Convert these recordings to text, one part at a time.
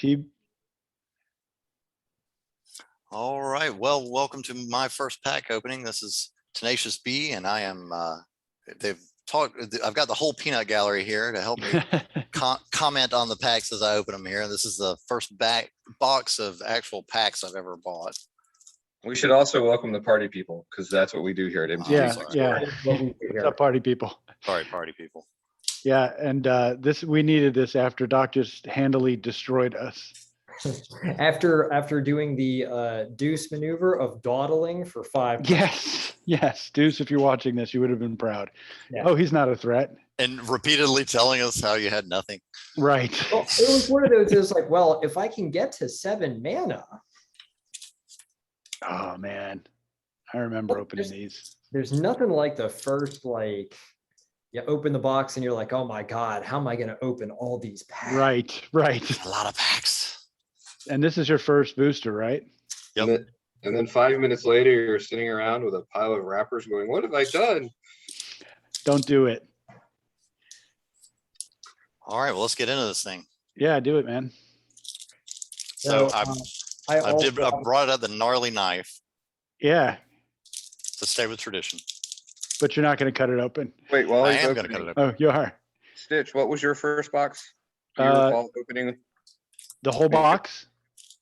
T. All right. Well, welcome to my first pack opening. This is Tenacious B, and I am. I've got the whole peanut gallery here to help me comment on the packs as I open them here. This is the first box of actual packs I've ever bought. We should also welcome the party people because that's what we do here at MTG. Yeah. What's up, party people? Sorry, party people. Yeah, and we needed this after Doc just handily destroyed us. After doing the deuce maneuver of dawdling for 5 minutes. Yes, Deuce, if you're watching this, you would have been proud. Yeah. Oh, he's not a threat. And repeatedly telling us how you had nothing. Right. Well, it was one of those, it was like, well, if I can get to 7 mana. Oh man, I remember opening these. There's nothing like the first, like, you open the box and you're like, oh my God, how am I going to open all these packs? Right. A lot of packs. And this is your first booster, right? Yep. And then 5 minutes later, you're sitting around with a pile of wrappers going, what have I done? Don't do it. All right, well, let's get into this thing. Yeah, do it, man. So I brought out the gnarly knife. Yeah. To stay with tradition. But you're not going to cut it open. Wait, well, I am going to cut it open. Oh, you are. Stitch, what was your first box? Do you recall opening? The whole box?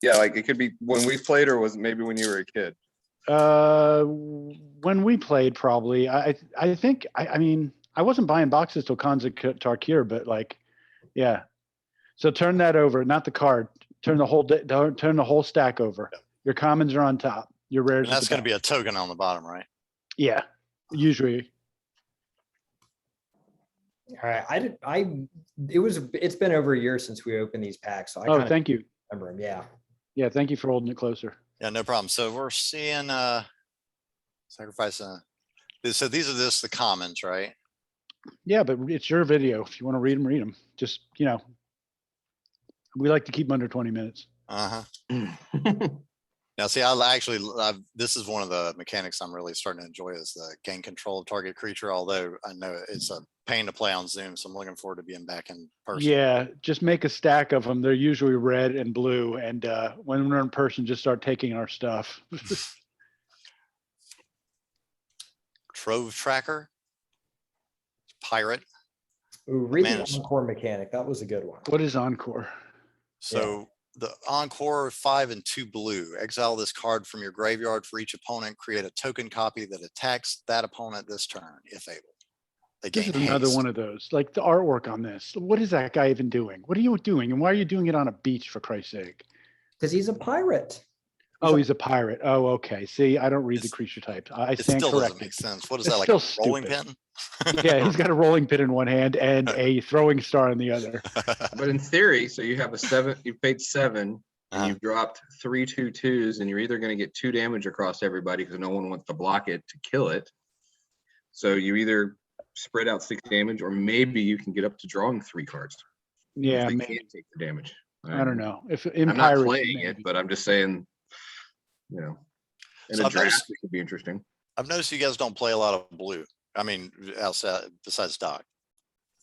Yeah, like it could be when we played, or was it maybe when you were a kid? When we played, probably. I think. I mean, I wasn't buying boxes till Khans of Tarkir, but like, yeah. So turn that over, not the card. Turn the whole stack over. Your commons are on top. Your rares. And that's going to be a token on the bottom, right? Yeah, usually. All right, it's been over a year since we opened these packs, so thank you. Remember them, yeah. Yeah, thank you for holding it closer. Yeah, no problem. So we're seeing sacrifice. So these are the commons, right? Yeah, but it's your video. If you want to read them, read them. Just, we like to keep them under 20 minutes. Now, see, this is one of the mechanics I'm really starting to enjoy is the gain control of target creature, although I know it's a pain to play on Zoom, so I'm looking forward to being back in person. Yeah, just make a stack of them. They're usually red and blue, and when we're in person, just start taking our stuff. Trove Tracker. Pirate. Ooh, read the Encore mechanic. That was a good one. What is Encore? So the Encore 5 and 2 blue. Exile this card from your graveyard for each opponent. Create a token copy that attacks that opponent this turn, if able. This is another one of those. Like the artwork on this. What is that guy even doing? What are you doing? And why are you doing it on a beach, for Christ's sake? Because he's a pirate. He's a pirate. Oh, okay. See, I don't read the creature types. I stand corrected. It still doesn't make sense. What is that, like a rolling pin? Yeah, he's got a rolling pin in one hand and a throwing star in the other. But in theory, so you have a 7, you paid 7, and you've dropped 3 2/2s, and you're either going to get 2 damage across everybody because no one wants to block it to kill it. So you either spread out 6 damage, or maybe you can get up to drawing 3 cards. Yeah, they can't take the damage. I don't know. I'm not playing it, but I'm just saying, in a draft, it could be interesting. I've noticed you guys don't play a lot of blue. I mean, outside besides Doc.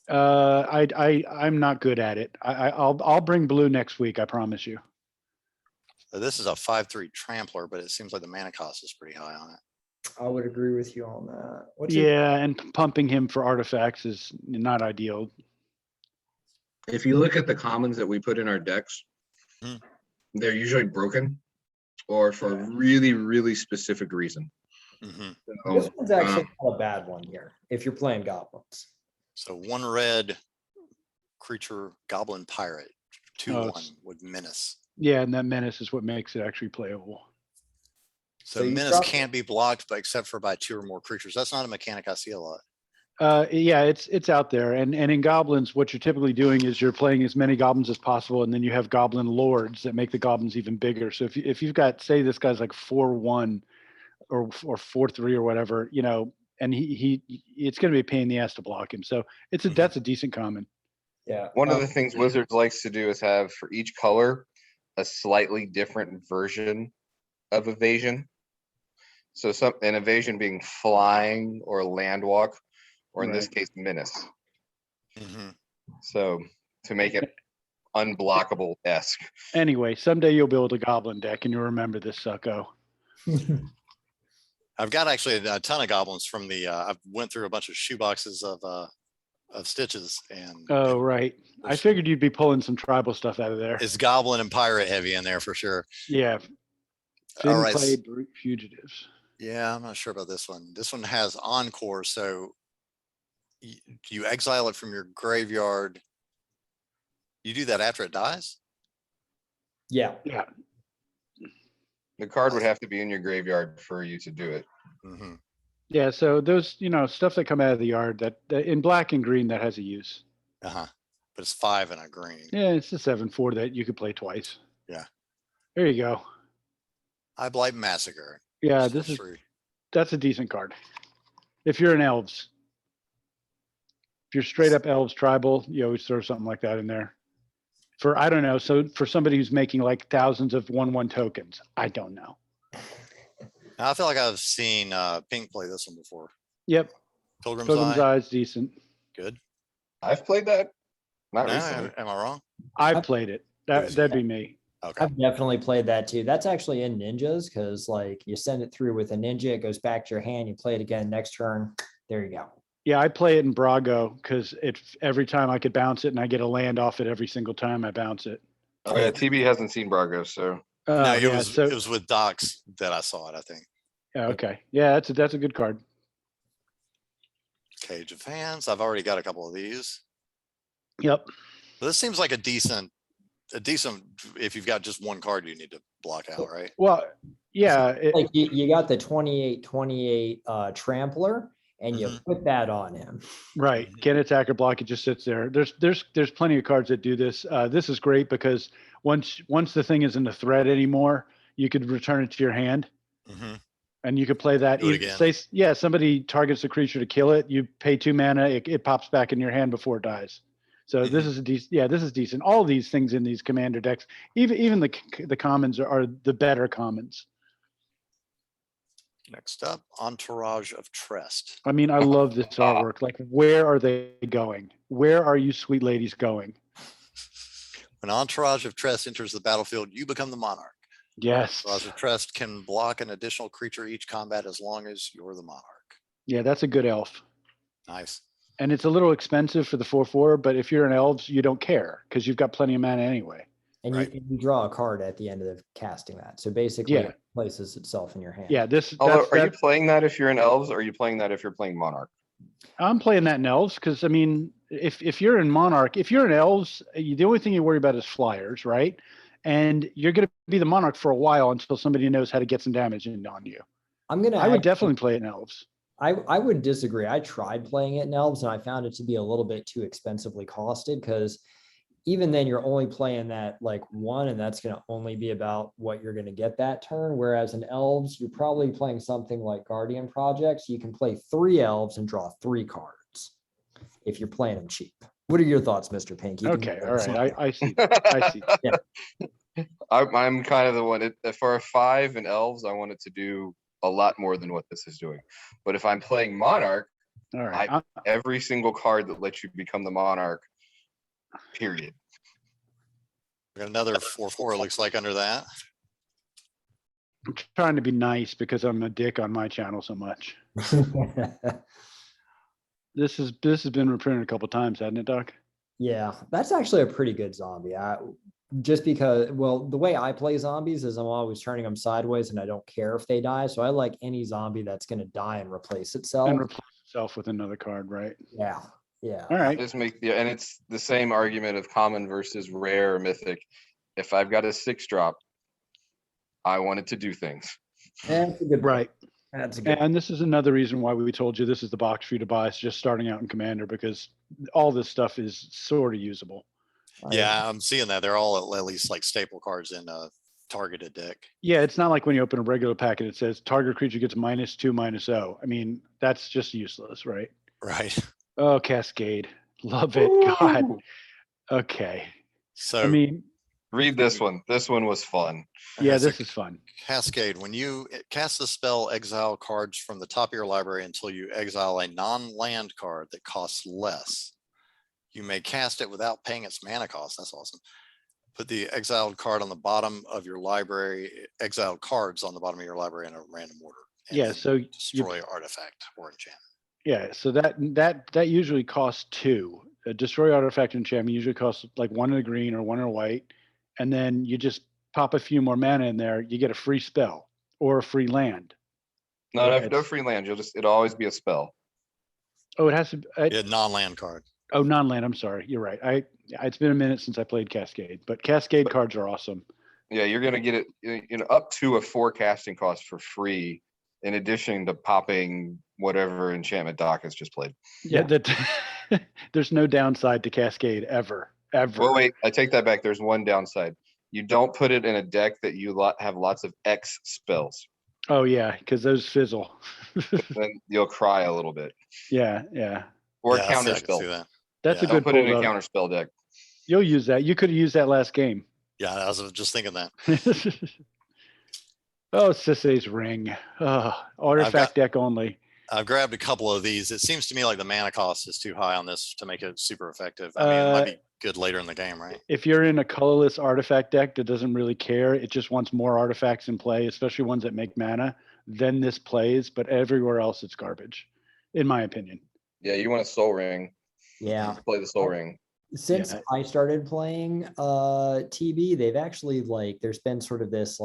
I'm not good at it. I'll bring blue next week. I promise you. So this is a 5/3 trampler, but it seems like the mana cost is pretty high on it. I would agree with you on that. And pumping him for artifacts is not ideal. If you look at the commons that we put in our decks, they're usually broken or for a really, really specific reason. So, this one's actually not a bad one here if you're playing goblins. So 1 red creature, Goblin Pirate, 2/1 with menace. Yeah, and that menace is what makes it actually playable. So menace can't be blocked, but except for by 2 or more creatures. That's not a mechanic I see a lot. Yeah, it's out there, and in goblins, what you're typically doing is you're playing as many goblins as possible, and then you have goblin lords that make the goblins even bigger. So if you've got, say, this guy's like 4/1 or 4/3 or whatever, and it's going to be a pain in the ass to block him. So that's a decent common. Yeah. One of the things Wizards likes to do is have for each color a slightly different version of evasion. So an evasion being flying or land walk, or in this case, menace. So to make it unblockable-esque. Anyway, someday you'll build a goblin deck and you'll remember this sucko. I've got actually a ton of goblins from the, I went through a bunch of shoe boxes of stitches and. Oh, right. I figured you'd be pulling some tribal stuff out of there. It's goblin and pirate heavy in there for sure. Yeah. All Thin right. clay brute fugitives. Yeah, I'm not sure about this one. This one has encore, so you exile it from your graveyard. You do that after it dies? Yeah. Yeah. The card would have to be in your graveyard for you to do it. Mhm. Yeah. So those, stuff that come out of the yard that in black and green that has a use. Uh-huh. But it's 5 and a green. Yeah, it's a 7/4 that you could play twice. Yeah. There you go. I Blight Massacre. Yeah, Sorcery. that's a decent card. If you're an elves. If you're straight up elves tribal, you always throw something like that in there. For I don't know, so for somebody who's making like thousands of 1/1 tokens, I don't know. Now, I feel like I've seen Pink play this one before. Yep. Pilgrim's Pilgrim's Eye. Eye's decent. Good. I've played that. Not No, recently. am I wrong? I've played it. That'd be me. Okay. I've definitely played that too. That's actually in ninjas because like you send it through with a ninja, it goes back to your hand, you play it again next turn. There you go. Yeah, I play it in Brago because every time I could bounce it and I get a land off it every single time I bounce it. Oh yeah, TB hasn't seen Brago, so No, it yeah, was so, it was with Docs that I saw it, I think. yeah, okay. Yeah, that's a good card. Cage of Hands. I've already got a couple of these. Yep. This seems like a decent if you've got just one card you need to block out, right? Well, yeah. Like you got the 28/28 trampler and you put that on him. Right. Can't attack or block. It just sits there. There's plenty of cards that do this. This is great because once the thing isn't a threat anymore, you could return it to your hand. Mhm. And you could play that. Do it again. Somebody targets a creature to kill it. You pay 2 mana. It pops back in your hand before it dies. So this is a decent. Yeah, this is decent. All these things in these commander decks, even the commons are the better commons. Next up, Entourage of Trest. I mean, I love this artwork. Like, where are they going? Where are you sweet ladies going? When Entourage of Trest enters the battlefield, you become the monarch. Yes. Entourage of Trest can block an additional creature each combat as long as you're the monarch. Yeah, that's a good elf. Nice. And it's a little expensive for the 4/4, but if you're an elves, you don't care because you've got plenty of mana anyway. And Right. you draw a card at the end of casting that. So basically Yeah. it places itself in your hand. Yeah, although are you playing that if you're in Elves, or are you playing that if you're playing Monarch? I'm playing that in elves because I mean, if you're in monarch, if you're in elves, the only thing you worry about is flyers, right? And you're going to be the monarch for a while until somebody knows how to get some damage in on you. I would definitely play it in elves. I would disagree. I tried playing it in Elves and I found it to be a little bit too expensively costed because even then you're only playing that like one and that's going to only be about what you're going to get that turn. Whereas in Elves, you're probably playing something like Guardian Projects. You can play 3 Elves and draw 3 cards if you're playing them cheap. What are your thoughts, Mr. Pink? Okay, all right. I see. I see. Yeah. I'm kind of the one for a 5 in Elves. I wanted to do a lot more than what this is doing. But if I'm playing Monarch, All right. every single card that lets you become the Monarch, period. We got another 4/4, it looks like, under that. I'm trying to be nice because I'm a dick on my channel so much. This has been reprinted a couple times, hasn't it, Doc? Yeah, that's actually a pretty good zombie. Just because, well, the way I play zombies is I'm always turning them sideways and I don't care if they die. So I like any zombie that's going to die and replace itself. And replace itself with another card, right? Yeah. Yeah. All right. And it's the same argument of common versus rare or mythic. If I've got a 6-drop, I want it to do things. That's a good Right. That's a good. And this is another reason why we told you this is the box for you to buy. It's just starting out in Commander because all this stuff is sort of usable. Yeah, I'm seeing that. They're all at least like staple cards in a targeted deck. Yeah, it's not like when you open a regular packet, it says target creature gets -2/-0. I mean, that's just useless, right? Right. Oh, Cascade. Love it. God. Okay. So I mean, Read this one. This one was fun. yeah, That's a- this is fun. Cascade, when you cast a spell, exile cards from the top of your library until you exile a non-land card that costs less. You may cast it without paying its mana cost. That's awesome. Put the exiled card on the bottom of your library, exiled cards on the bottom of your library in a random order. and Yeah, then so you, destroy artifact or enchantment. yeah, so that usually costs 2. A destroy artifact enchantment usually costs like 1 in a green or 1 in a white, and then you just pop a few more mana in there, you get a free spell or a free land. No, Yeah, no free land. It'll always be a spell. Oh, it has to. Yeah, non-land card. Oh, non-land. I'm sorry. You're right. It's been a minute since I played Cascade, but Cascade cards are awesome. Yeah, you're gonna get it, up to a 4 casting cost for free, in addition to popping whatever enchantment Doc has just played. Yeah, that there's no downside to Cascade ever. Well, wait, I take that back. There's one downside. You don't put it in a deck that you have lots of X spells. Oh yeah, because those fizzle. Then you'll cry a little bit. Yeah. Or Yeah, I counter can see spell. that. That's Yeah. a Don't good put it pull, in a though. counter spell deck. You'll use that. You could have used that last game. Yeah, I was just thinking that. Oh, Sisay's ring. Artifact deck only. I've grabbed a couple of these. It seems to me like the mana cost is too high on this to make it super effective. I mean, it might be good later in the game, right? If you're in a colorless artifact deck that doesn't really care, it just wants more artifacts in play, especially ones that make mana, then this plays, but everywhere else it's garbage, in my opinion. Yeah, you want a soul ring. Yeah. Play the soul ring. Since Yeah. I started playing TB, they've actually there's been sort of this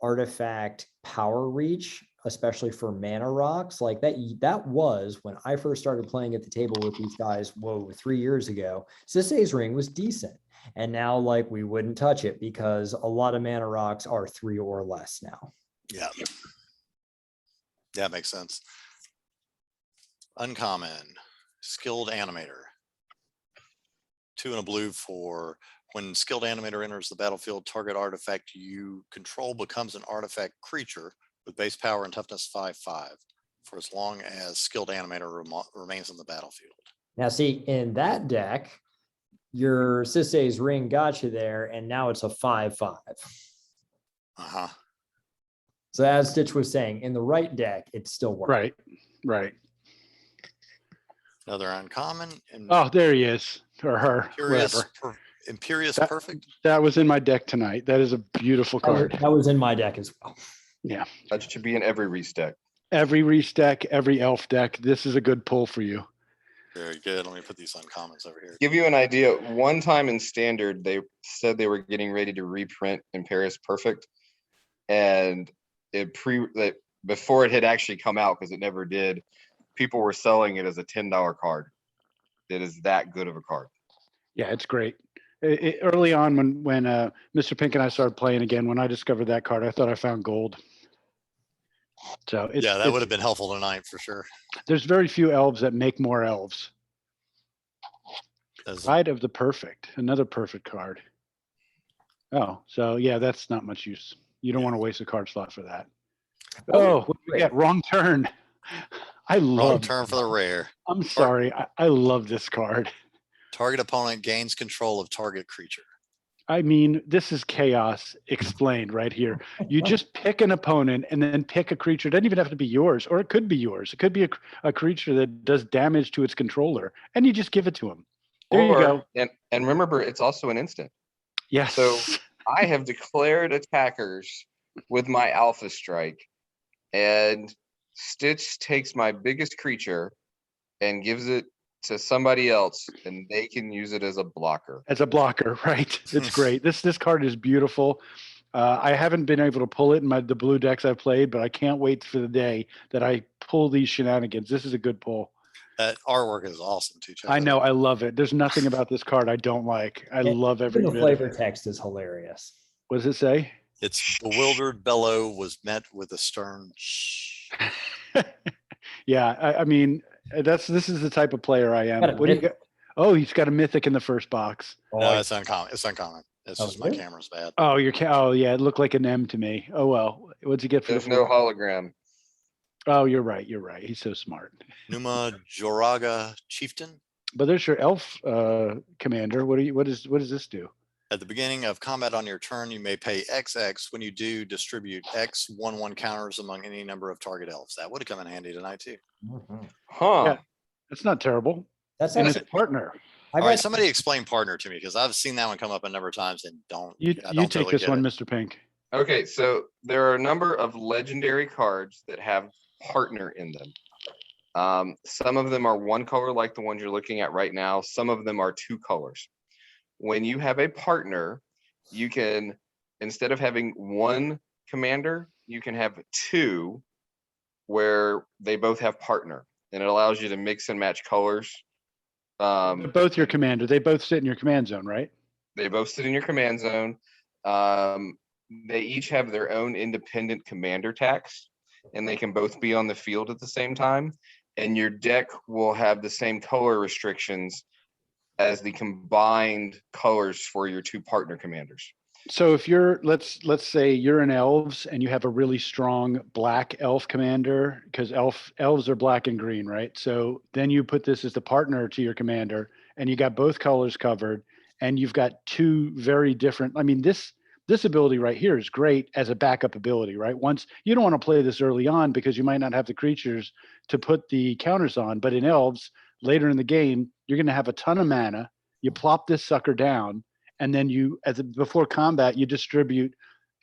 artifact power reach, especially for mana rocks. Like that was when I first started playing at the table with these guys, 3 years ago. Sisay's ring was decent. And now we wouldn't touch it because a lot of mana rocks are 3 or less now. Yeah. Yeah, makes sense. Uncommon, skilled animator. 2 in a blue for when skilled animator enters the battlefield, target artifact you control becomes an artifact creature with base power and toughness 5/5 for as long as skilled animator remains in the battlefield. Now, see, in that deck, your Sisay's ring got you there, and now it's a 5/5. Uh-huh. So as Stitch was saying, in the right deck, it still works. Right. Another uncommon. Oh, there he is, or her, whatever. Imperious That- Perfect. That was in my deck tonight. That is a beautiful card. That was in my deck as well. Yeah. That should be in every Reese deck. Every Reese deck, every Elf deck, this is a good pull for you. Very good. Let me put these uncommons over here. Give you an idea, one time in Standard, they said they were getting ready to reprint Imperious Perfect. And before it had actually come out, because it never did, people were selling it as a $10 card. It is that good of a card. Yeah, it's great. Early on when Mr. Pink and I started playing again, when I discovered that card, I thought I found gold. So Yeah, that would have been helpful tonight for sure. There's very few elves that make more elves. As- Pride of the Perfect, another perfect card. Oh, so yeah, that's not much use. You don't want to waste a card slot for that. Oh, what did we get? Wrong turn. I Wrong love. turn for the rare. I'm sorry. I love this card. Target opponent gains control of target creature. I mean, this is chaos explained right here. You just pick an opponent and then pick a creature. It doesn't even have to be yours, or it could be yours. It could be a creature that does damage to its controller, and you just give it to him. There you go. And remember, it's also an instant. Yes. So I have declared attackers with my Alpha Strike, and Stitch takes my biggest creature and gives it to somebody else, and they can use it as a blocker. As a blocker, right? It's great. This card is beautiful. I haven't been able to pull it in the blue decks I've played, but I can't wait for the day that I pull these shenanigans. This is a good pull. That artwork is awesome too. Check I that know. out. I love it. There's nothing about this card I don't like. I love every The bit. flavor text is hilarious. What does it say? It's bewildered bellow was met with a stern shh. Yeah, I mean, this is the type of player I am. Got a What do you mythic. got? Oh, he's got a mythic in the first box. No, it's uncommon. It's uncommon. It's Oh, just my really? camera's bad. Oh, oh yeah, it looked like an M to me. Oh well, what'd you get for There's the no fourth? hologram. Oh, you're right. You're right. He's so smart. Numa Joraga Chieftain. But there's your elf commander. What does this do? At the beginning of combat on your turn, you may pay XX. When you do, distribute X 1/1 counters among any number of target elves. That would have come in handy tonight too. Mhm. Huh. Yeah. That's not terrible. That's And actually it's partner. All right, somebody explain partner to me, because I've seen that one come up a number of times and I You don't take totally this get one, it. Mr. Pink. Okay, so there are a number of legendary cards that have partner in them. Some of them are one color, like the ones you're looking at right now. Some of them are two colors. When you have a partner, you can, instead of having one commander, you can have two where they both have partner, and it allows you to mix and match colors. They're both your commander. They both sit in your command zone, right? They both sit in your command zone. They each have their own independent commander tax, and they can both be on the field at the same time. And your deck will have the same color restrictions as the combined colors for your two partner commanders. So if you're, let's say you're an elves and you have a really strong black elf commander, because elves are black and green, right? So then you put this as the partner to your commander, and you got both colors covered, and you've got two very different. I mean, this ability right here is great as a backup ability, right? Once you don't want to play this early on because you might not have the creatures to put the counters on, but in elves later in the game, you're going to have a ton of mana. You plop this sucker down, and then you, before combat, you distribute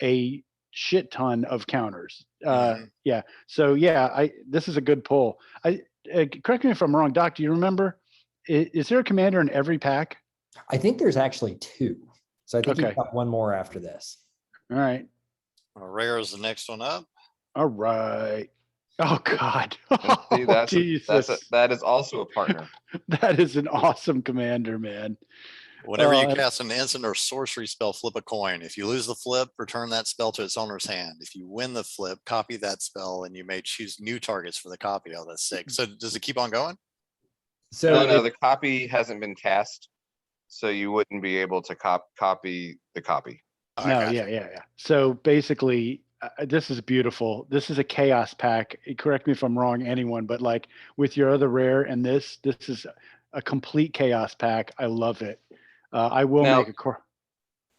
a shit ton of counters. Yeah. So yeah, this is a good pull. Correct me if I'm wrong, Doc. Do you remember? Is there a commander in every pack? I think there's actually two. So I think Okay. you've got one more after this. All right. Rare is the next one up. All right. Oh God. See, Jesus. that is also a partner. That is an awesome commander, man. Whenever you cast an instant or sorcery spell, flip a coin. If you lose the flip, return that spell to its owner's hand. If you win the flip, copy that spell, and you may choose new targets for the copy. Oh, that's sick. So does it keep on going? So No, the copy hasn't been cast, so you wouldn't be able to copy the copy. Oh, No, yeah. So basically, this is beautiful. This is a chaos pack. Correct me if I'm wrong, anyone, but like with your other rare and this is a complete chaos pack. I love it. I will make a core.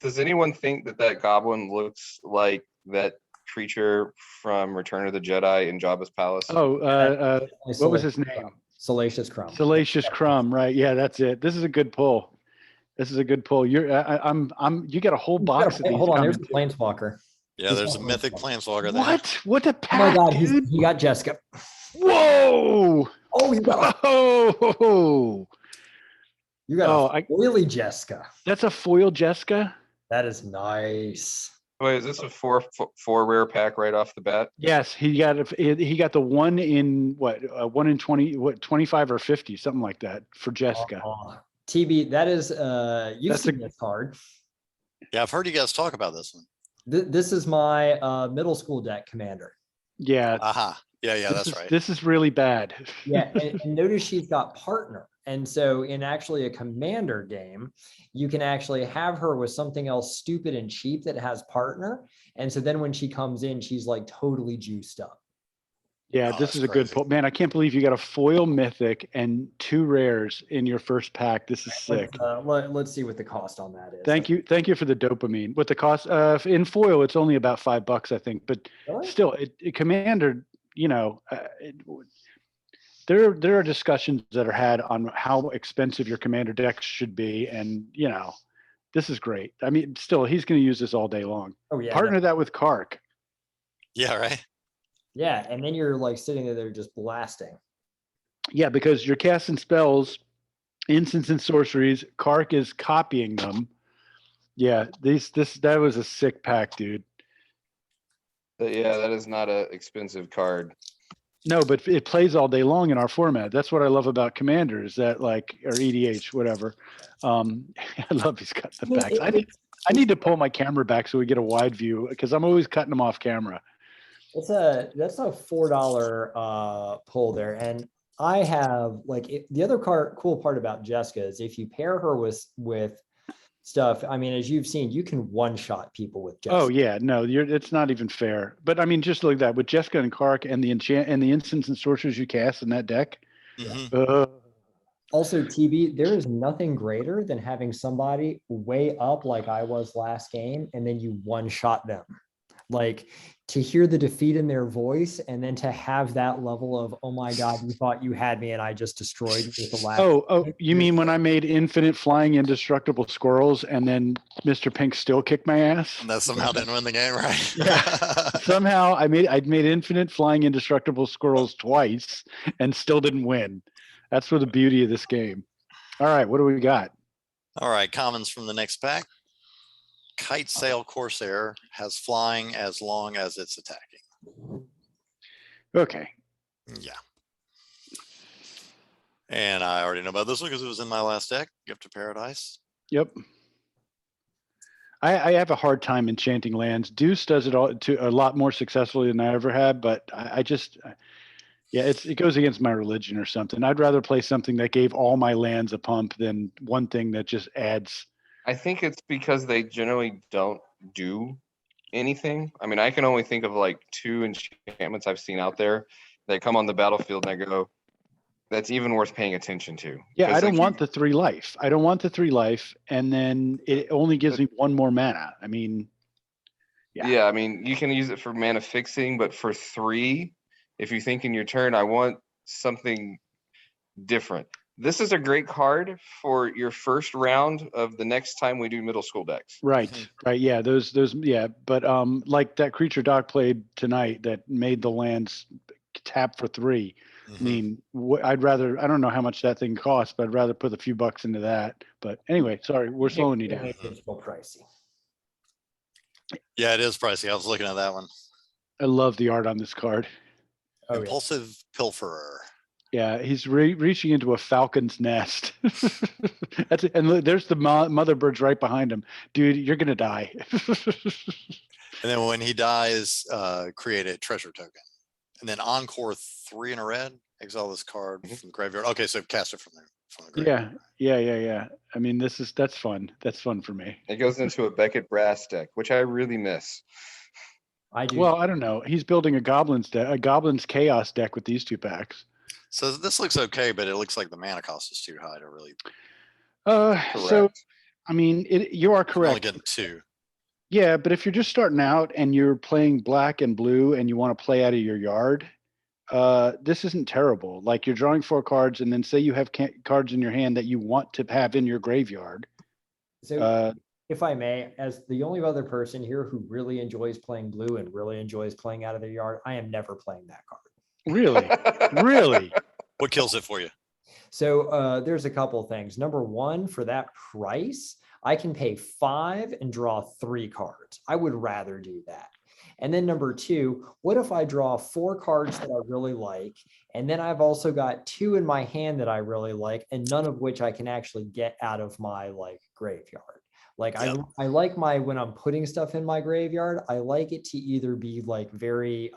Does anyone think that goblin looks like that creature from Return of the Jedi in Jabba's palace? Oh, what was his name? Salacious Crumb. Salacious Crumb, right? Yeah, that's it. This is a good pull. You're, you got a whole box of these. Hold on, there's a planeswalker. Yeah, there's a mythic planeswalker there. What a pack, Oh my God, dude. he got Jessica. Whoa! Oh, you got Oh! a foily Jessica. That's a foil Jessica? That is nice. Wait, is this a four rare pack right off the bat? Yes, he got the one in 25 or 50, something like that for Jessica. TB, that is you've seen this card. Yeah, I've heard you guys talk about this one. This is my middle school deck commander. Yeah. Yeah, that's right. This is really bad. Yeah, and notice she's got partner. And so in actually a commander game, you can actually have her with something else stupid and cheap that has partner. And so then when she comes in, she's like totally juiced up. Yeah, this is a good pull. Man, I can't believe you got a foil mythic and two rares in your first pack. This is sick. Let's see what the cost on that is. Thank you for the dopamine. What the cost in foil, it's only about $5, I think, but still, it commander, there are discussions that are had on how expensive your commander decks should be, and this is great. I mean, still, he's going to use this all day long. Oh yeah, partner that with Kark. Yeah, right. Yeah, and then you're like sitting there just blasting. Yeah, because you're casting spells, instants and sorceries. Kark is copying them. Yeah, that was a sick pack, dude. Yeah, that is not an expensive card. No, but it plays all day long in our format. That's what I love about Commanders, that or EDH, whatever. I love he's cut the backs. I need to pull my camera back so we get a wide view because I'm always cutting them off camera. That's a $4 pull there, and I have the other cool part about Jessica is if you pair her with stuff. I mean, as you've seen, you can one-shot people with Jessica. Oh yeah, no, it's not even fair. But I mean, just like that with Jessica and Kark and the instants and sorceries you cast in that deck. Mm-hmm. Also, TB, there is nothing greater than having somebody way up like I was last game, and then you one-shot them. like to hear the defeat in their voice and then to have that level of, oh my God, you thought you had me and I just destroyed you with the last. Oh, you mean when I made infinite flying indestructible squirrels and then Mr. Pink still kicked my ass? And that somehow didn't win the game, right? Yeah. Somehow I'd made infinite flying indestructible squirrels twice and still didn't win. That's what the beauty of this game. All right, what do we got? All right, commons from the next pack. Kite Sail Corsair has flying as long as it's attacking. Okay. Yeah. And I already know about this one because it was in my last deck, Gift of Paradise. Yep. I have a hard time enchanting lands. Deuce does it all a lot more successfully than I ever have, but I just, yeah, it goes against my religion or something. I'd rather play something that gave all my lands a pump than one thing that just adds. I think it's because they generally don't do anything. I mean, I can only think of like 2 enchantments I've seen out there that come on the battlefield and I go, that's even worth paying attention to. Yeah, I 'Cause, don't like, want the 3 life. I don't want the 3 life, and then it only gives me 1 more mana. I mean, yeah. Yeah, I mean, you can use it for mana fixing, but for 3, if you think in your turn, I want something different. This is a great card for your first round of the next time we do middle school decks. Right, right. Yeah, those, yeah. But like that creature Doc played tonight that made the lands tap for 3. I mean, I'd rather, I don't know how much that thing costs, but I'd rather put a few bucks into that. But anyway, sorry, we're slowing you down. It's still pricey. Yeah, it is pricey. I was looking at that one. I love the art on this card. Oh, yeah. Impulsive Pilferer. Yeah, he's reaching into a falcon's nest. That's it. And look, there's the mother birds right behind him. Dude, you're gonna die. And then when he dies, create a treasure token. And then encore 3 in a red. Exile this card from the graveyard. Okay, so cast it from the graveyard. Yeah. I mean, that's fun. That's fun for me. It goes into a Beckett Brass deck, which I really miss. I do. Well, I don't know. He's building a goblin's chaos deck with these 2 packs. So this looks okay, but it looks like the mana cost is too high to really. So Correct. I mean, you are I'm only correct. getting 2. Yeah, but if you're just starting out and you're playing black and blue and you want to play out of your yard, this isn't terrible. Like you're drawing 4 cards, and then say you have cards in your hand that you want to have in your graveyard. So if I may, as the only other person here who really enjoys playing blue and really enjoys playing out of their yard, I am never playing that card. Really, really. What kills it for you? So there's a couple things. Number one, for that price, I can pay 5 and draw 3 cards. I would rather do that. And then number 2, what if I draw 4 cards that I really like, and then I've also got 2 in my hand that I really like, and none of which I can actually get out of my like graveyard. Like Yep. I like when I'm putting stuff in my graveyard, I like it to either be like very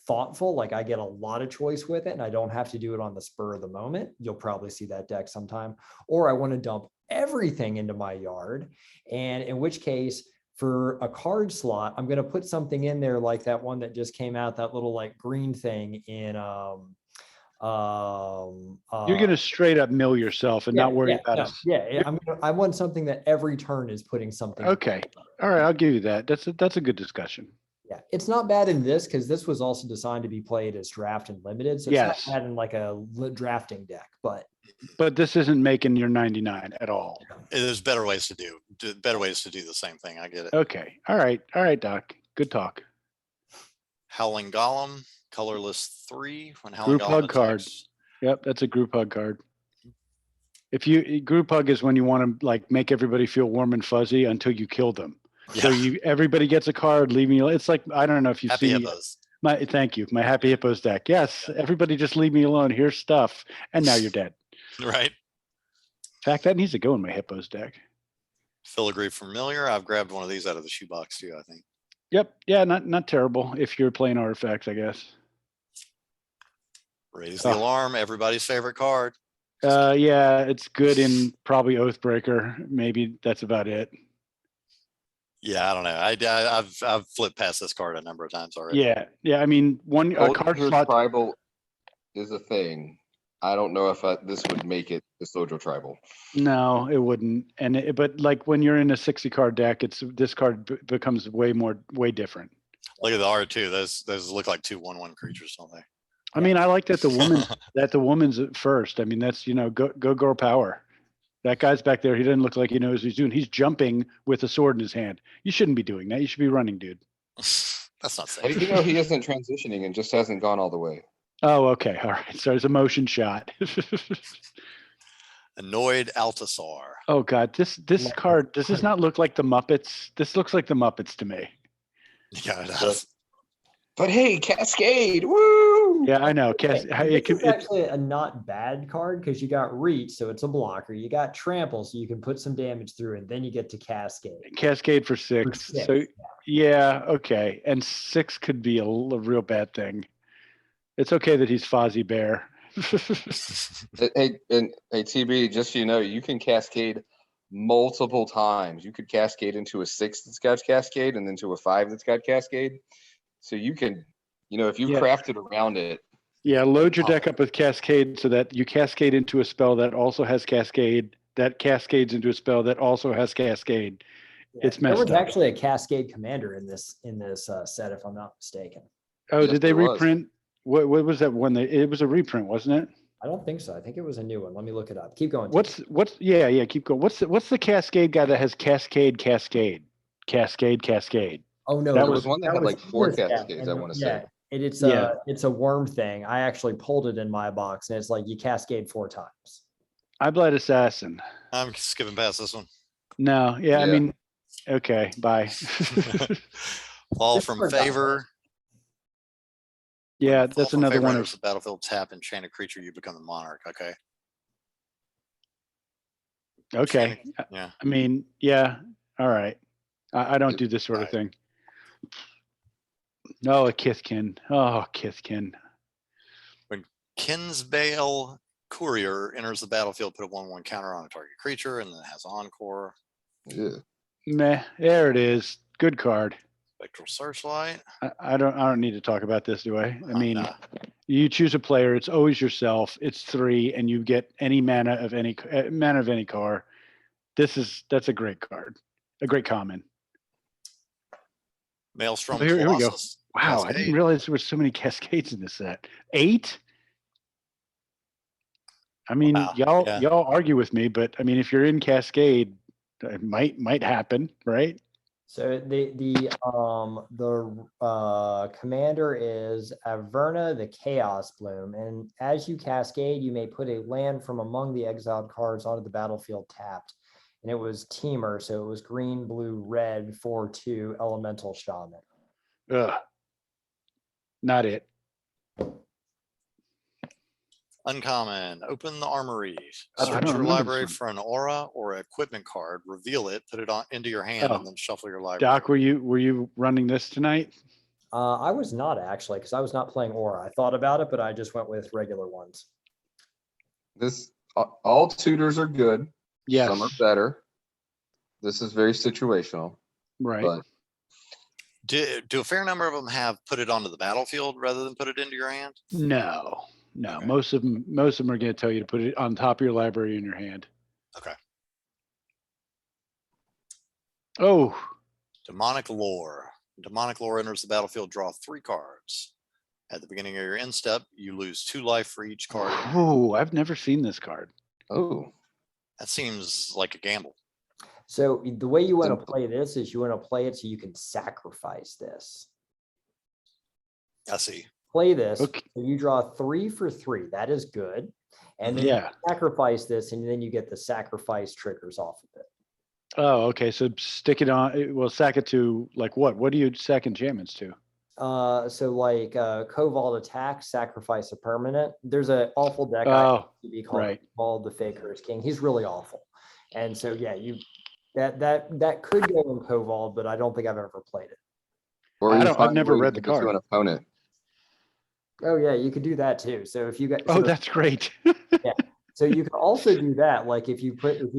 thoughtful, like I get a lot of choice with it and I don't have to do it on the spur of the moment. You'll probably see that deck sometime. Or I want to dump everything into my yard, and in which case for a card slot, I'm going to put something in there like that one that just came out, that little like green thing in You're gonna straight up mill yourself and not worry about it. Yeah, I want something that every turn is putting something. Okay. All right, I'll give you that. That's a good discussion. Yeah, it's not bad in this because this was also designed to be played as draft and limited. So it's Yes. not bad in like a drafting deck, but This isn't making your 99 at all. There's better ways to do the same thing. I get it. Okay. All right, Doc. Good talk. Howling Golem, colorless 3. When Howling Group Golem hug card. attacks- Yep, that's a group hug card. Group hug is when you want to like make everybody feel warm and fuzzy until you kill them. So Yeah. everybody gets a card, leave me alone. It's like, I don't know if you Happy see Hippos. thank you, my Happy Hippos deck. Yes, everybody just leave me alone. Here's stuff. And now you're dead. Right. In fact, that needs to go in my Hippos deck. Filigree Familiar. I've grabbed one of these out of the shoebox too, I think. Yep. Yeah, not terrible if you're playing artifacts, I guess. Raise the Alarm, everybody's favorite card. Yeah, it's good in probably Oathbreaker. Maybe that's about it. Yeah, I don't know. I've flipped past this card a number of times already. Yeah. I mean, one Golden card Herd slot. Tribal is a thing. I don't know if this would make it Sojo Tribal. No, it wouldn't. But like when you're in a 60 card deck, this card becomes way different. Look at the R2. Those look like 2/1/1 creatures, don't they? I mean, I like that the woman's at first. I mean, that's, go girl power. That guy's back there. He doesn't look like he knows what he's doing. He's jumping with a sword in his hand. You shouldn't be doing that. You should be running, dude. That's not How do safe. you know he isn't transitioning and just hasn't gone all the way? Oh, okay. All right. So it's a motion shot. Annoyed Altasaur. Oh God, this card, does this not look like the Muppets? This looks like the Muppets to me. Yeah, it does. But hey, Cascade, woo! Yeah, I know. This is actually a not bad card because you got reach, so it's a blocker. You got trample, so you can put some damage through, and then you get to Cascade. Cascade for 6. So yeah, okay. And 6 could be a real bad thing. It's okay that he's Fozzie Bear. Hey, TB, just so you know, you can Cascade multiple times. You could Cascade into a 6 that's got Cascade and then to a 5 that's got Cascade. So you can, if you crafted around it. Yeah, load your deck up with Cascade so that you Cascade into a spell that also has Cascade, that cascades into a spell that also has Cascade. Yeah, it's messed there was up. actually a Cascade commander in this set, if I'm not mistaken. Oh, Yes, did they there was. reprint? What was that one? It was a reprint, wasn't it? I don't think so. I think it was a new one. Let me look it up. Keep going. What's yeah, keep going. What's the Cascade guy that has Cascade? Oh no, that There was one that had like 4 this deck, Cascades, I and want to yeah, say. it's a worm thing. I actually pulled it in my box, and it's like you Cascade 4 times. I Blight Assassin. I'm skipping past this one. No, I Yeah. mean, okay, bye. Fall This from card's not favor. Yeah, Fall that's from another favor one enters of. the battlefield, tap, enchant a creature, you become the monarch. Okay. Okay, Yeah. I mean, yeah, all right. I don't do this sort of Alright. thing. No, a Kithkin. Oh, Kithkin. Kinsbale Courier enters the battlefield, put a 1/1 counter on a target creature, and then has Encore. Yeah. Meh. There it is. Good card. Spectral Searchlight. I don't need to talk about this, do I? I mean, Nah. you choose a player. It's always yourself. It's 3, and you get any mana of any car. That's a great card. A great common. Maelstrom Here we go. Colossus. Wow, I didn't realize there were so many Cascades in this set. 8? I mean, Wow, y'all argue with me, but I mean, if you're in Cascade, it might happen, right? So the commander is Averna the Chaos Bloom, and as you Cascade, you may put a land from among the exiled cards onto the battlefield tapped. And it was Teamer, so it was green, blue, red, 4/2 elemental shaman. Ugh. Not it. Uncommon. Open the armory. I Search don't your remember library this for an aura or equipment card. Reveal it. Put it on into your hand, Oh. and then shuffle your library. Doc, were you running this tonight? I was not actually, because I was not playing Aura. I thought about it, but I just went with regular ones. All tutors are good. Yes. Some are better. This is very situational. Right. But Do a fair number of them have put it onto the battlefield rather than put it into your hand? No. Okay. Most of them are going to tell you to put it on top of your library in your hand. Okay. Oh, Demonic Lore. Demonic Lore enters the battlefield. Draw 3 cards. At the beginning of your end step, you lose 2 life for each card. oh, I've never seen this card. oh, That seems like a gamble. So the way you want to play this is you want to play it so you can sacrifice this. I see. Play this, Okay. so you draw 3 for 3. That is good. And then Yeah. you sacrifice this, and then you get the sacrifice triggers off of it. Oh, okay. So stick it on. Well, sack it to like what? What do you sack enchantments to? So like Kobold attack, sacrifice a permanent. There's an awful deck Oh, called right. Kobold the Faker's King. He's really awful. And so yeah, that could go in Kobold, but I don't think I've ever played it. or I've you find never where you read the give it to card. an opponent. Oh yeah, you could do that too. So if you got Oh, that's great. so you can also do that. Like if you've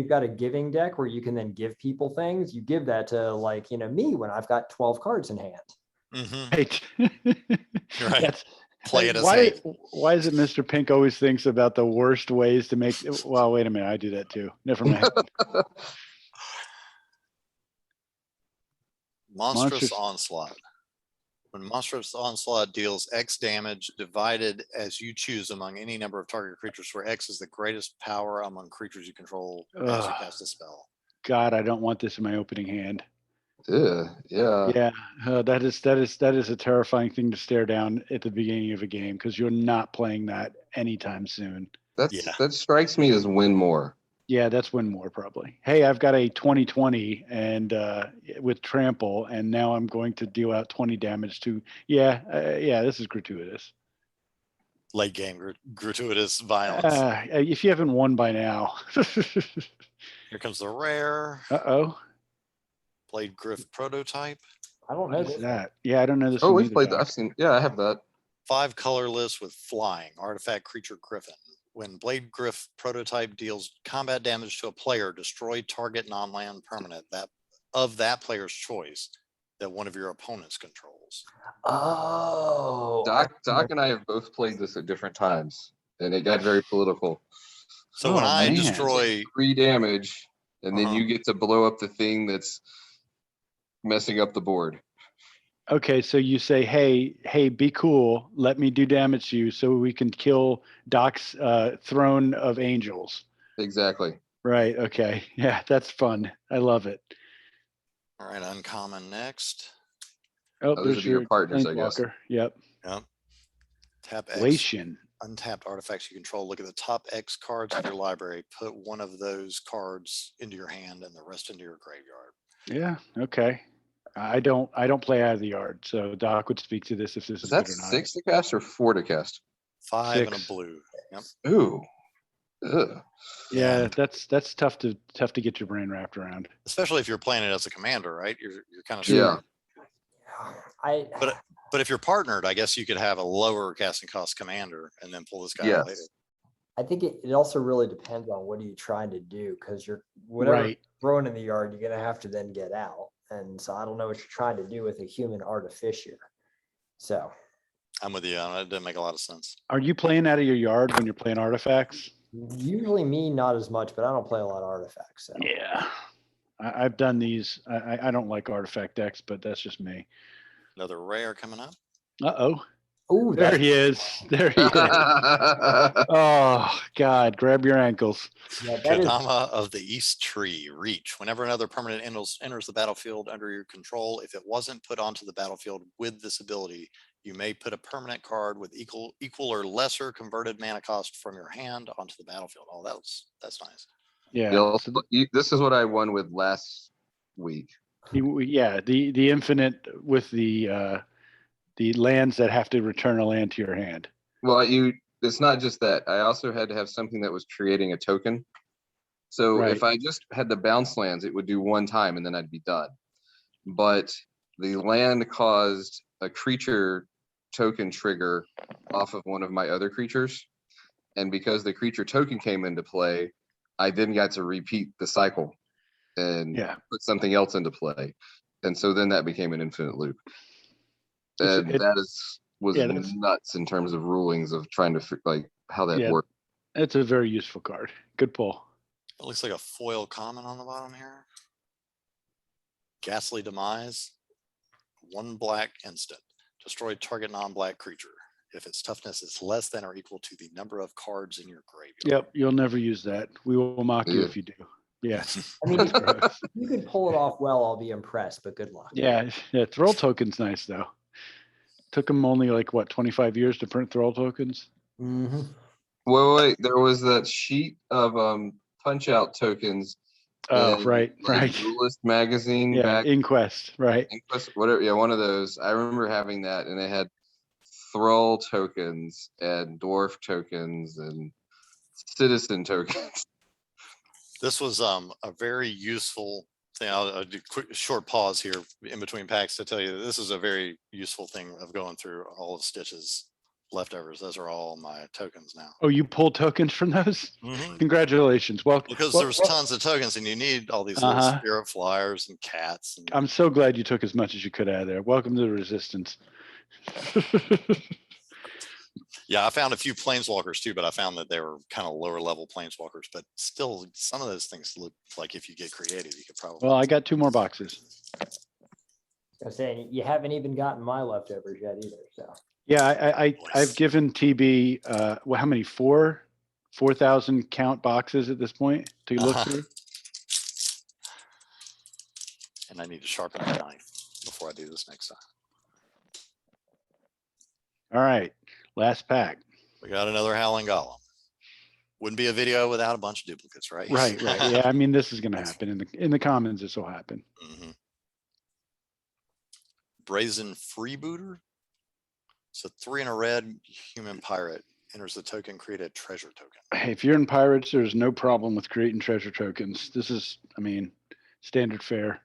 got a giving deck where you can then give people things, you give that to like, me when I've got 12 cards in hand. Mm-hmm. Right. Right. Play it as Why, hate. why is it Mr. Pink always thinks about the worst ways to make, well, wait a minute, I do that too. Never mind. Monstrous onslaught. When monstrous onslaught deals X damage divided as you choose among any number of target creatures, where X is the greatest power among creatures you control as you Ugh. cast a spell. God, I don't want this in my opening hand. Yeah. Yeah, that is a terrifying thing to stare down at the beginning of a game because you're not playing that anytime soon. Yeah. That strikes me as win more. Yeah, that's win more probably. Hey, I've got a 20/20 and with trample, and now I'm going to deal out 20 damage to. Yeah, this is gratuitous. Late game gratuitous violence. If you haven't won by now. Here comes the rare Uh-oh. Blade Griff prototype. I don't know What is this. that? Yeah, I don't know this Oh, one we've either, played that. Doc. I've seen. Yeah, I have that. 5 colorless with flying. Artifact creature Griffin. When Blade Griff prototype deals combat damage to a player, destroy target non-land permanent of that player's choice that one of your opponents controls. Oh, Doc and I have both played this at different times, and it got very political. So when Oh, I man. destroy, 3 damage, and then Uh-huh. you get to blow up the thing that's messing up the board. Okay, so you say, hey, be cool. Let me do damage to you so we can kill Doc's throne of angels. Exactly. Right. Okay. Yeah, that's fun. I love it. all right, uncommon next. Oh, those there's would be your partners, I guess. Planeswalker. Yep. Yep. Tap X. Glacian. Untapped artifacts you control. Look at the top X cards of your library. Put one of those cards into your hand and the rest into your graveyard. Yeah. Okay. I don't play out of the yard, so Doc would speak to this if this is Is that good or not. 6 to cast or 4 to cast? 5 and a 6. blue. Yep. Ooh. Ugh. Yeah, And that's tough to get your brain wrapped around. especially if you're playing it as a commander, right? You're kind of Yeah. But if you're partnered, I guess you could have a lower casting cost commander and then pull this guy out later. Yes. I think it also really depends on what are you trying to do, because you're whatever Right. you're throwing in the yard, you're gonna have to then get out. And so I don't know what you're trying to do with a human artificer. So I'm with you. It didn't make a lot of sense. Are you playing out of your yard when you're playing artifacts? usually me, not as much, but I don't play a lot of artifacts. So Yeah. I've done these. I don't like artifact decks, but that's just me. Another rare coming up. Uh-oh. oh, There he is. There he is. Oh, God. Grab your ankles. yeah, that is Kadama of the East Tree. Reach. Whenever another permanent enters the battlefield under your control, if it wasn't put onto the battlefield with this ability, you may put a permanent card with equal or lesser converted mana cost from your hand onto the battlefield. Oh, that's nice. Yeah. So This is what I won with last week. the infinite with the lands that have to return a land to your hand. Well, it's not just that. I also had to have something that was creating a token. So Right. if I just had the bounce lands, it would do 1 time and then I'd be done. But the land caused a creature token trigger off of one of my other creatures. And because the creature token came into play, I then got to repeat the cycle and Yeah. put something else into play. And so then that became an infinite loop. It's- And it- that was yeah, that's- nuts in terms of rulings of trying to like how that Yeah. works. It's a very useful card. Good pull. It looks like a foil common on the bottom here. Ghastly Demise. 1 black instant. Destroy target non-black creature. If its toughness is less than or equal to the number of cards in your graveyard. Yep. You'll never use that. We will mock you Yeah. if you do. Yeah. I mean, if you could pull it off well, I'll be impressed, but good luck. Yeah. Throll token's nice though. Took them only like what 25 years to print Thrall tokens. Mhm. Wait, there was that sheet of punch out tokens. Oh, in, right. like, Duelist magazine Yeah, back Inquest, right. Inquest, whatever. Yeah, one of those. I remember having that, and they had Thrall tokens and Dwarf tokens and Citizen tokens. This was a very useful thing. I'll do quick short pause here in between packs to tell you that this is a very useful thing of going through all of Stitch's leftovers. Those are all my tokens now. Oh, you pulled tokens from those? Congratulations. Well, Because well, there's tons of tokens and you need all these little spirit flyers and cats. And I'm so glad you took as much as you could out of there. Welcome to the resistance. Yeah, I found a few planeswalkers too, but I found that they were kind of lower level planeswalkers. But still, some of those things look like if you get creative, you could probably. Well, I got 2 more boxes. I'm saying you haven't even gotten my leftovers yet either. So Yeah, I've Nice. given TB well, how many? 4,000 count boxes at this point to look through. And I need to sharpen my knife before I do this next time. All right, last pack. We got another Howling Golem. Wouldn't be a video without a bunch of duplicates, right? Right. Yeah, I mean, this is going to happen in the commons. This will happen. Mhm. Brazen Freebooter. So 3 in a red human pirate enters the token, create a treasure token. Hey, if you're in pirates, there's no problem with creating treasure tokens. This is, I mean, standard fare.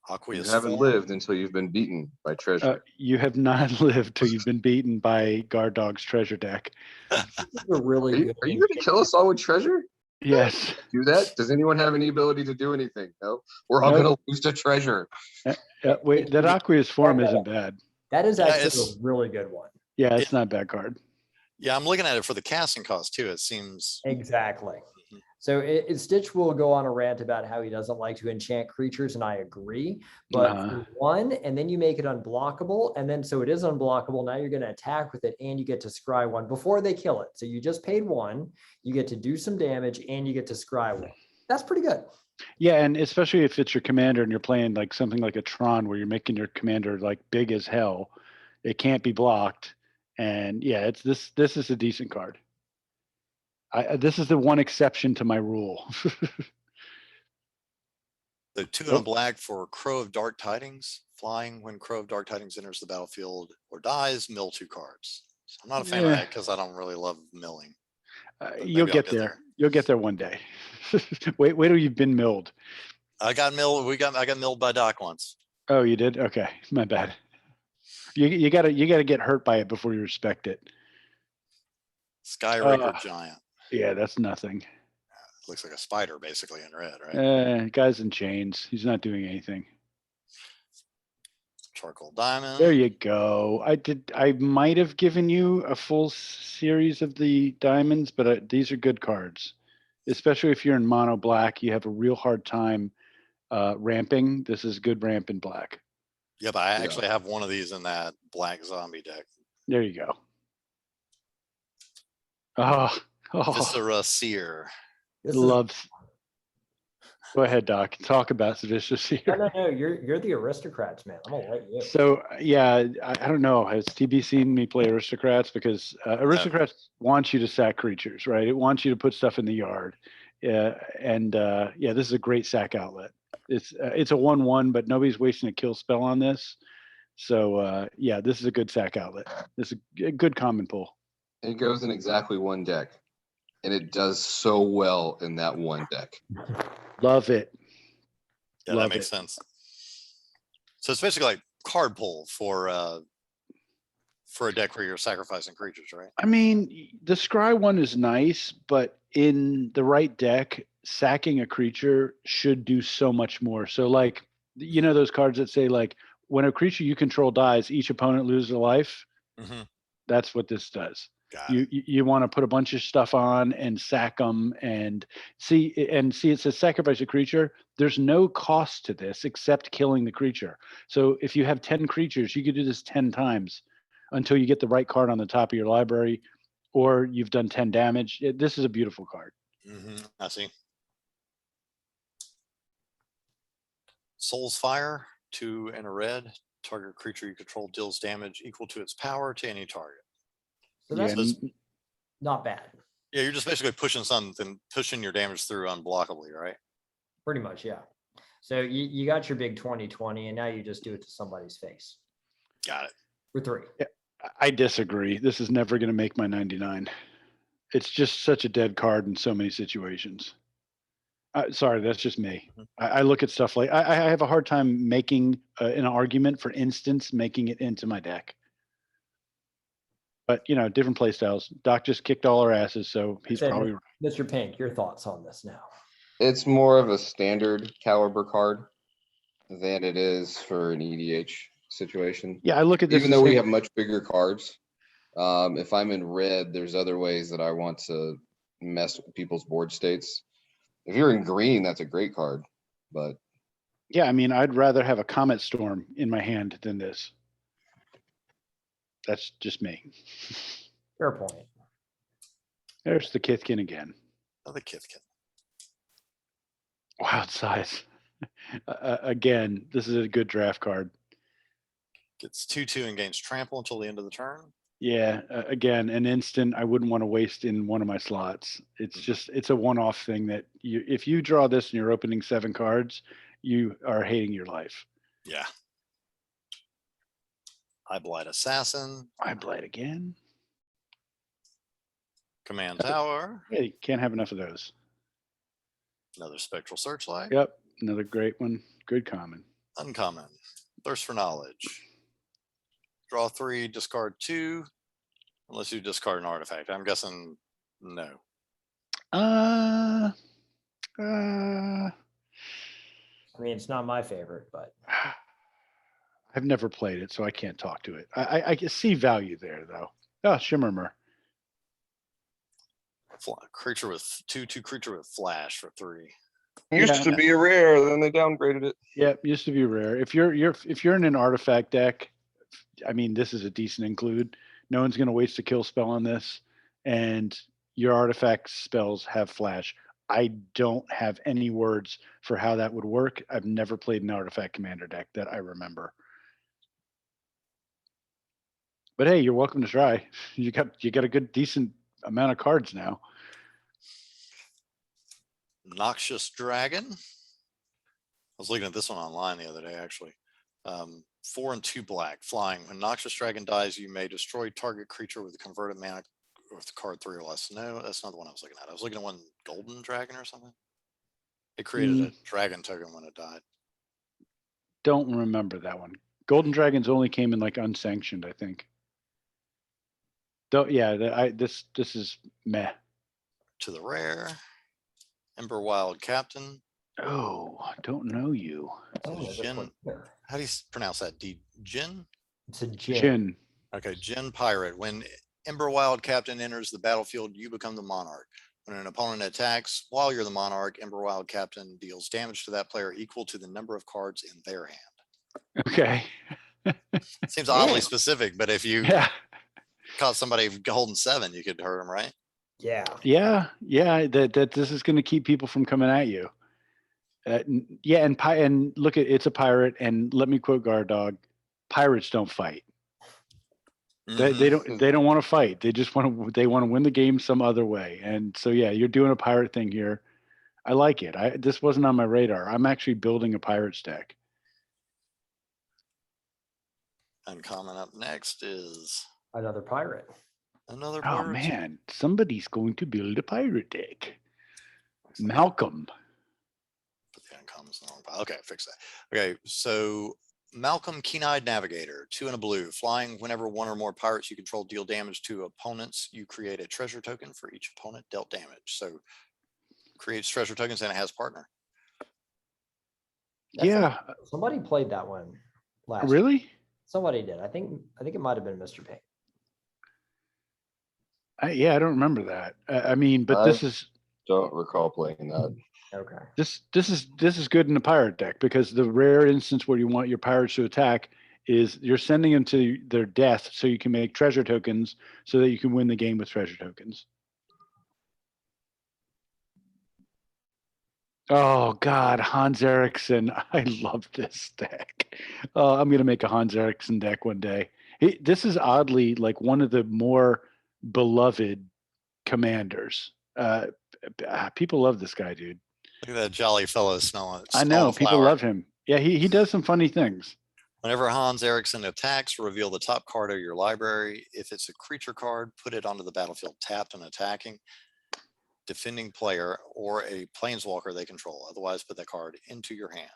You Aqueous haven't form. lived until you've been beaten by treasure. You have not lived till you've been beaten by Guard Dog's treasure deck. this is a really Are you good. going to kill us all with treasure? Yes. Do that? Does anyone have any ability to do anything? No. We're all Nope. going to lose to treasure. Wait, that aqueous form isn't bad. That is Yeah, actually it's- a really good one. Yeah, it's not a bad card. Yeah, I'm looking at it for the casting cost too. It seems. Exactly. Mhm. So Stitch will go on a rant about how he doesn't like to enchant creatures, and I agree. But for 1, and then you make it unblockable, and then so it is unblockable. Now you're going to attack with it, and you get to scry 1 before they kill it. So you just paid 1, you get to do some damage, and you get to scry 1. That's pretty good. Yeah, and especially if it's your commander and you're playing like something like a Tron where you're making your commander like big as hell, it can't be blocked. And yeah, it's this is a decent card. This is the one exception to my rule. The 2 in a black for Crow of Dark Tidings. Flying when Crow of Dark Tidings enters the battlefield or dies, mill 2 cards. So I'm not a fan of Yeah. that because I don't really love milling. You'll maybe I'll get there. You'll get there one day. wait till you've been milled. I got milled. I got milled by Doc once. Oh, you did? Okay, my bad. You gotta get hurt by it before you respect it. Skyrocket Giant. Yeah, that's nothing. Looks like a spider basically in red, right? Guy's in chains. He's not doing anything. Charcoal Diamond. There you go. I might have given you a full series of the diamonds, but these are good cards. Especially if you're in mono black, you have a real hard time ramping. This is good ramp in black. Yeah, but I actually have one of these in that black zombie deck. There you go. Oh, Viscera Seer. This is- loves. Go ahead, Doc. Talk about Vicious here. No. You're the aristocrats, man. I'm gonna let you. So yeah, I don't know. Has TB seen me play aristocrats? Because aristocrats wants you to sack creatures, right? It wants you to put stuff in the yard. Yeah, this is a great sack outlet. It's a 1/1, but nobody's wasting a kill spell on this. So this is a good sack outlet. This is a good common pull. It goes in exactly 1 deck. And it does so well in that 1 deck. Love it. Yeah, Love that makes it. sense. So it's basically like card pull for a deck where you're sacrificing creatures, right? I mean, the scry one is nice, but in the right deck, sacking a creature should do so much more. So like, those cards that say like, when a creature you control dies, each opponent loses a life. Mm-hmm. That's what this does. Got it. You want to put a bunch of stuff on and sack them and see it says sacrifice a creature. There's no cost to this except killing the creature. So if you have 10 creatures, you could do this 10 times until you get the right card on the top of your library, or you've done 10 damage. This is a beautiful card. Mm-hmm. I see. Soul's Fire, 2 in a red. Target creature you control deals damage equal to its power to any target. So that's Yeah, not bad. Yeah, you're just basically pushing your damage through unblockably, right? Pretty much, yeah. So you got your big 20/20, and now you just do it to somebody's face. Got it. For 3. I disagree. This is never going to make my 99. It's just such a dead card in so many situations. Sorry, that's just me. I look at stuff like I have a hard time making an argument, for instance, making it into my deck. But different play styles. Doc just kicked all our asses, so he's probably right. Mr. Pink, your thoughts on this now? It's more of a standard caliber card than it is for an EDH situation. Yeah, I look at this. Even though we have much bigger cards. If I'm in red, there's other ways that I want to mess with people's board states. If you're in green, that's a great card, but Yeah, I mean, I'd rather have a Comet Storm in my hand than this. That's just me. Fair point. There's the Kithkin again. Another Kithkin. Wild size. Again, this is a good draft card. Gets 2/2 and gains trample until the end of the turn. Yeah, again, an instant I wouldn't want to waste in one of my slots. It's a one-off thing that if you draw this and you're opening 7 cards, you are hating your life. Yeah. I Blight Assassin. I Blight again. Command Tower. Hey, can't have enough of those. Another Spectral Searchlight. Yep, another great one. Good common. Uncommon. Thirst for Knowledge. Draw 3, discard 2. Unless you discard an artifact. I'm guessing no. I mean, it's not my favorite, but I've never played it, so I can't talk to it. I can see value there, though. Oh, Shimmermer. Creature with 2/2 creature with flash for 3. used to be a rare, then they downgraded it. Yeah, used to be rare. If you're in an artifact deck, I mean, this is a decent include. No one's going to waste a kill spell on this, and your artifact spells have flash. I don't have any words for how that would work. I've never played an artifact commander deck that I remember. But hey, you're welcome to try. You got a good decent amount of cards now. Noxious Dragon. I was looking at this one online the other day, actually. 4 and 2 black, flying. When Noxious Dragon dies, you may destroy target creature with a converted mana with card 3 or less. No, that's not the one I was looking at. I was looking at one Golden Dragon or something. It created a dragon token when it died. Don't remember that one. Golden Dragons only came in like unsanctioned, I think. Though, yeah, this is meh. To the rare. Ember Wild Captain. Oh, I don't know you. Jin. How do you pronounce that? Jin? It's a Jin. Jin. Okay, Jin Pirate. When Ember Wild Captain enters the battlefield, you become the monarch. When an opponent attacks while you're the monarch, Ember Wild Captain deals damage to that player equal to the number of cards in their hand. Okay. Seems oddly specific, but if you Yeah. caught somebody holding 7, you could hurt them, right? Yeah. Yeah. That this is going to keep people from coming at you. Yeah, and look at it's a pirate, and let me quote Guard Dog: pirates don't fight. They don't want to fight. They just want to win the game some other way. And so yeah, you're doing a pirate thing here. I like it. This wasn't on my radar. I'm actually building a pirates deck. Uncommon up next is Another pirate. another Oh pirate. man, somebody's going to build a pirate deck. Malcolm. Put the uncommons in the wrong pile. Okay, fix that. Okay, so Malcolm, Keen-Eyed Navigator, 2 and a blue, flying. Whenever one or more pirates you control deal damage to opponents, you create a treasure token for each opponent dealt damage. So creates treasure tokens and it has partner. Yeah. Somebody played that one last year. Really? Somebody did. I think it might have been Mr. Payne. I don't remember that. I mean, but this is Don't recall playing that. Okay. this is good in a pirate deck, because the rare instance where you want your pirates to attack is you're sending them to their death so you can make treasure tokens so that you can win the game with treasure tokens. Oh God, Hans Erickson. I love this deck. I'm going to make a Hans Erickson deck one day. This is oddly like one of the more beloved commanders. People love this guy, dude. Look at that jolly fellow smelling. I know, people love him. Yeah, he does some funny things. Whenever Hans Erickson attacks, reveal the top card of your library. If it's a creature card, put it onto the battlefield tapped and attacking defending player or a planeswalker they control. Otherwise, put that card into your hand.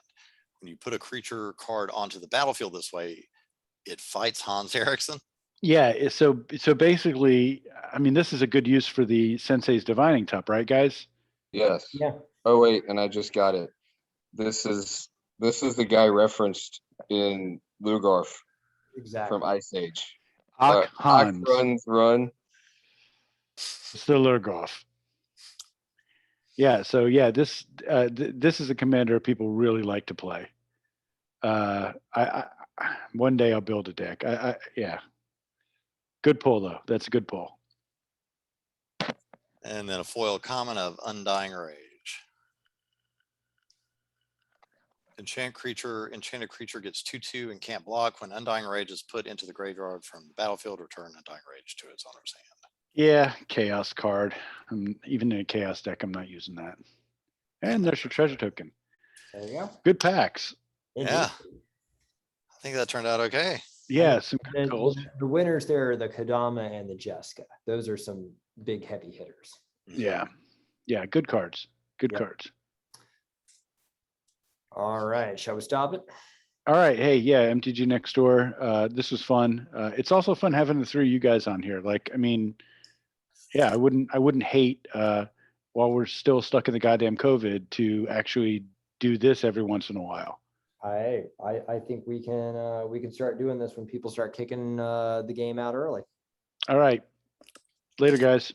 When you put a creature card onto the battlefield this way, it fights Hans Erickson. Yeah, so basically, I mean, this is a good use for the Sensei's Divining Top, right, guys? Yes. Yeah. Oh wait, and I just got it. This is the guy referenced in Lugarf Exactly. from Ice Age. Ak Ak Hans. runs run. Stilurgoff. Yeah, so yeah, this is a commander people really like to play. I one day I'll build a deck. Yeah. Good pull though. That's a good pull. And then a foil common of Undying Rage. Enchanted creature gets 2/2 and can't block. When Undying Rage is put into the graveyard from the battlefield, return Undying Rage to its owner's hand. Yeah, chaos card. Even in a chaos deck, I'm not using that. And there's your treasure token. There you go. Good packs. Yeah. I think that turned out okay. Yeah, some good The, goals. the winners there are the Kodama and the Jessica. Those are some big heavy hitters. Yeah. Yeah, good cards. Good Yep. cards. All right, shall we stop it? All right. Hey, yeah, MTG next door. This was fun. It's also fun having the three of you guys on here. Like, I mean, yeah, I wouldn't hate while we're still stuck in the goddamn COVID to actually do this every once in a while. I think we can start doing this when people start kicking the game out early. All right. Later, guys.